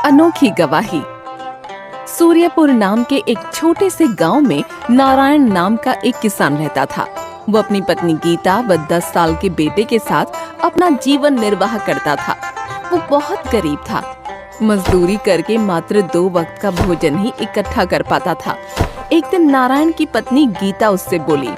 अनोखी गवाही। सूर्यपुर नाम के एक छोटे से गांव में नारायण नाम का एक किसान रहता था। वो अपनी पत्नी गीता व 10 साल के बेटे के साथ अपना जीवन निर्वाह करता था। वो बहुत गरीब था। मजदूरी करके मात्र 2 वक्त का भोजन ही इकट्ठा कर पाता था। एक दिन नारायण की पत्नी गीता उससे बोली,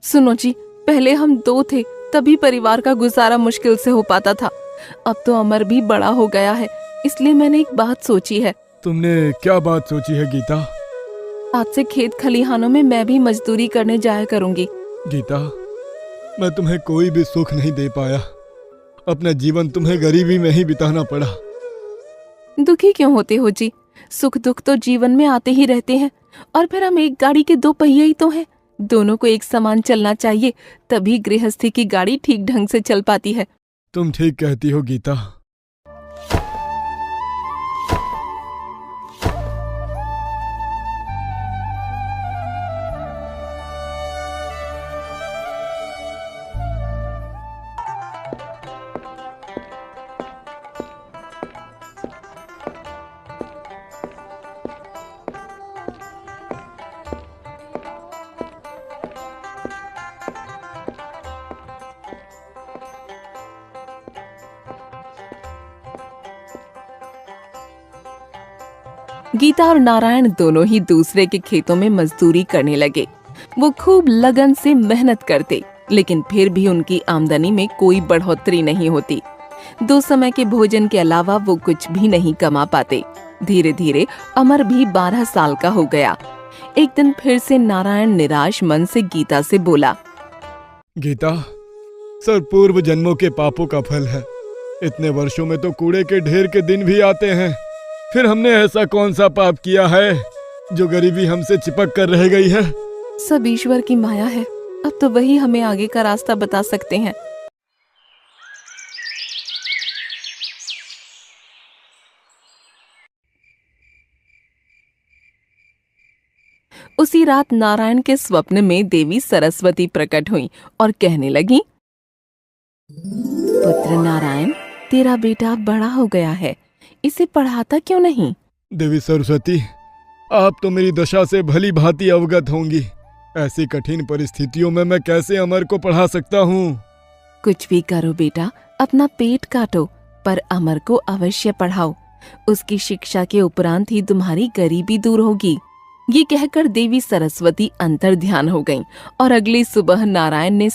सुनो जी, पहले हम 2 थे, तभी परिवार का गुजारा मुश्किल से हो पाता था। अब तो अमर भी बड़ा हो गया है, इसलिए मैंने एक बात सोची है। तुमने क्या बात सोची है गीता? आज से खेत खलिहानों में मैं भी मजदूरी करने जाया करूंगी। गीता, मैं तुम्हें कोई भी सुख नहीं दे पाया। अपना जीवन तुम्हें गरीबी में ही बिताना पड़ा। दुखी क्यों होते हो जी? सुख दुख तो जीवन में आते ही रहते हैं। और फिर हम एक गाड़ी के 2 पहिए ही तो हैं। दोनों को एक समान चलना चाहिए, तभी गृहस्थी की गाड़ी ठीक ढंग से चल पाती है। तुम ठीक कहती हो गीता। गीता और नारायण दोनों ही दूसरे के खेतों में मजदूरी करने लगे। वो खूब लगन से मेहनत करते, लेकिन फिर भी उनकी आमदनी में कोई बढ़ोतरी नहीं होती। 2 समय के भोजन के अलावा वो कुछ भी नहीं कमा पाते। धीरे धीरे अमर भी 12 साल का हो गया। एक दिन फिर से नारायण निराश मन से गीता से बोला, गीता, सब पूर्व जन्मों के पापों का फल है। इतने वर्षों में तो कूड़े के ढेर के दिन भी आते हैं। फिर हमने ऐसा कौन सा पाप किया है जो गरीबी हमसे चिपक कर रह गई है? सब ईश्वर की माया है। अब तो वही हमें आगे का रास्ता बता सकते हैं। उसी रात नारायण के स्वप्न में देवी सरस्वती प्रकट हुई और कहने लगी, पुत्र नारायण, तेरा बेटा बड़ा हो गया है, इसे पढ़ाता क्यों नहीं? देवी सरस्वती, आप तो मेरी दशा से भली भांति अवगत होंगी। ऐसी कठिन परिस्थितियों में मैं कैसे अमर को पढ़ा सकता हूँ? कुछ भी करो बेटा, अपना पेट काटो, पर अमर को अवश्य पढ़ाओ। उसकी शिक्षा के उपरांत ही तुम्हारी गरीबी दूर होगी। ये कहकर देवी सरस्वती अंतर ध्यान हो गईं और अगली सुबह नारायण ने